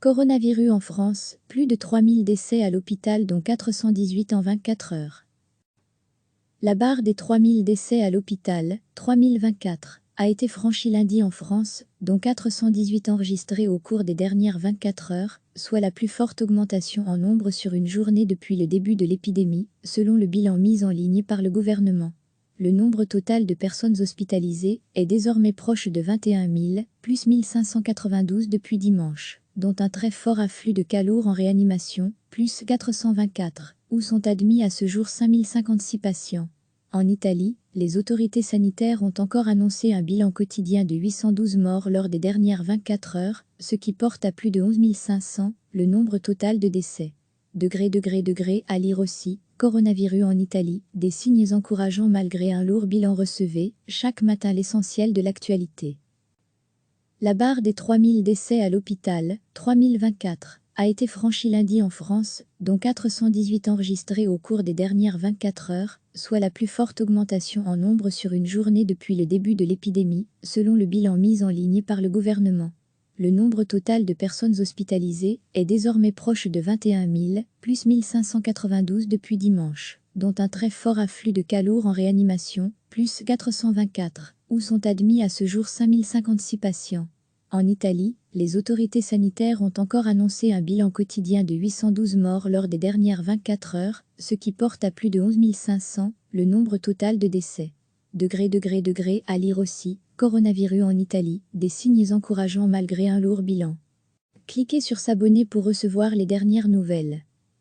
Coronavirus en France, plus de 3000 décès à l'hôpital dont 418 en 24 heures. La barre des 3000 décès à l'hôpital, 3024, a été franchie lundi en France, dont 418 enregistrés au cours des dernières 24 heures, soit la plus forte augmentation en nombre sur une journée depuis le début de l'épidémie, selon le bilan mis en ligne par le gouvernement. Le nombre total de personnes hospitalisées est désormais proche de 21 000, plus 1592 depuis dimanche, dont un très fort afflux de cas lourds en réanimation, plus 424, où sont admis à ce jour 5056 patients. En Italie, les autorités sanitaires ont encore annoncé un bilan quotidien de 812 morts lors des dernières 24 heures, ce qui porte à plus de 11 500 le nombre total de décès. À lire aussi, coronavirus en Italie, des signes encourageants malgré un lourd bilan. Recevez chaque matin l'essentiel de l'actualité. La barre des 3000 décès à l'hôpital, 3024, a été franchie lundi en France, dont 418 enregistrés au cours des dernières 24 heures, soit la plus forte augmentation en nombre sur une journée depuis le début de l'épidémie, selon le bilan mis en ligne par le gouvernement. Le nombre total de personnes hospitalisées est désormais proche de 21 000, plus 1592 depuis dimanche, dont un très fort afflux de cas lourds en réanimation, plus 424, où sont admis à ce jour 5056 patients. En Italie, les autorités sanitaires ont encore annoncé un bilan quotidien de 812 morts lors des dernières 24 heures, ce qui porte à plus de 11 500 le nombre total de décès. À lire aussi, coronavirus en Italie, des signes encourageants malgré un lourd bilan. Cliquez sur s'abonner pour recevoir les dernières nouvelles.